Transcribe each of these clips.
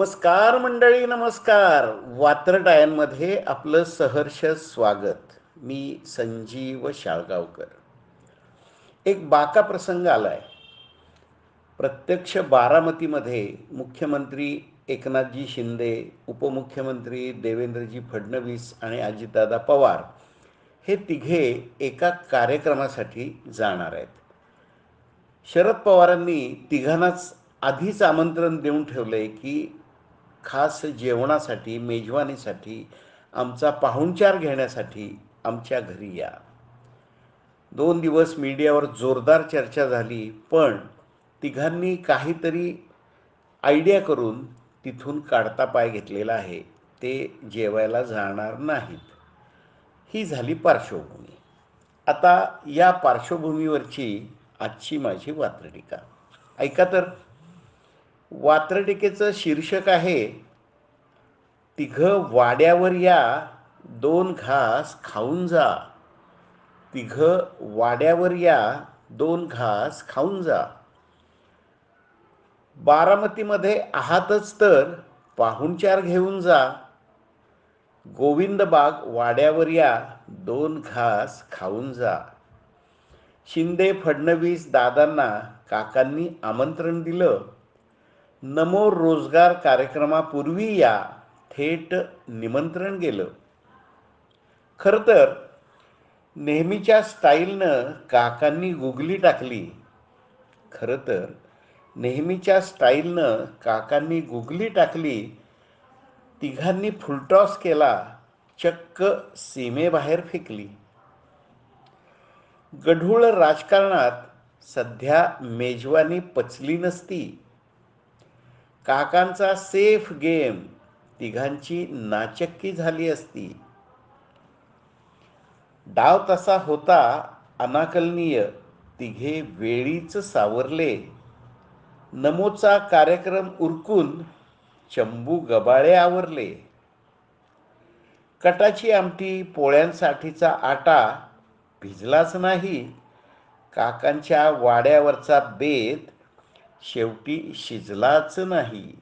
नमस्कार मंडळी, नमस्कार. वात्रटायांमध्ये आपलं सहर्ष स्वागत. मी संजीव शाळगावकर. एक बाका प्रसंग आलाय. प्रत्यक्ष बारामतीमध्ये मुख्यमंत्री एकनाथजी शिंदे, उपमुख्यमंत्री देवेंद्रजी फडणवीस आणि अजितदादा पवार हे तिघे एका कार्यक्रमासाठी जाणार आहेत. शरद पवारांनी तिघांनाच आधीच आमंत्रण देऊन ठेवलंय की खास जेवणासाठी, मेजवानीसाठी, आमचा पाहुणचार घेण्यासाठी आमच्या घरी या. 2 दिवस मीडियावर जोरदार चर्चा झाली, पण तिघांनी काहीतरी आयडिया करून तिथून काढता पाय घेतलेला आहे. ते जेवायला जाणार नाहीत. ही झाली पार्श्वभूमी. आता या पार्श्वभूमीवरची आजची माझी वात्रटिका ऐका तर. वात्रटिकेचं शीर्षक आहे, तिघं वाड्यावर या, 2 घास खाऊन जा. तिघं वाड्यावर या, 2 घास खाऊन जा. बारामतीमध्ये आहातच तर पाहुणचार घेऊन जा. गोविंदबाग वाड्यावर या, 2 घास खाऊन जा. शिंदे फडणवीस दादांना काकांनी आमंत्रण दिलं. नमो रोजगार कार्यक्रमापूर्वी या, थेट निमंत्रण गेलं. खरं तर नेहमीच्या स्टाईलनं काकांनी गुगली टाकली. तिघांनी फुलटॉस केला, चक्क सीमेबाहेर फेकली. गढूळ राजकारणात सध्या मेजवानी पचली नसती. काकांचा सेफ गेम तिघांची नाचक्की झाली असती. डाव तसा होता अनाकलनीय, तिघे वेळीच सावरले. नमोचा कार्यक्रम उरकून चंबू गबाळे आवरले. कटाची आमटी, पोळ्यांसाठीचा आटा भिजलाच नाही. काकांच्या वाड्यावरचा बेत शेवटी शिजलाच नाही.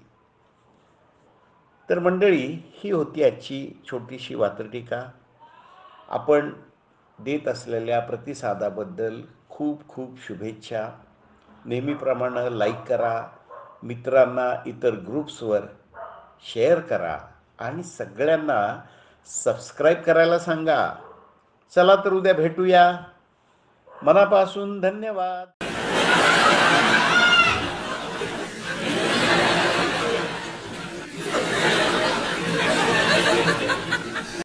तर मंडळी, ही होती आजची छोटीशी वात्रटिका. आपण देत असलेल्या प्रतिसादाबद्दल खूप खूप शुभेच्छा. नेहमीप्रमाणे लाईक करा, मित्रांना इतर ग्रुप्सवर शेअर करा आणि सगळ्यांना सबस्क्राईब करायला सांगा. चला तर उद्या भेटूया. मनापासून धन्यवाद.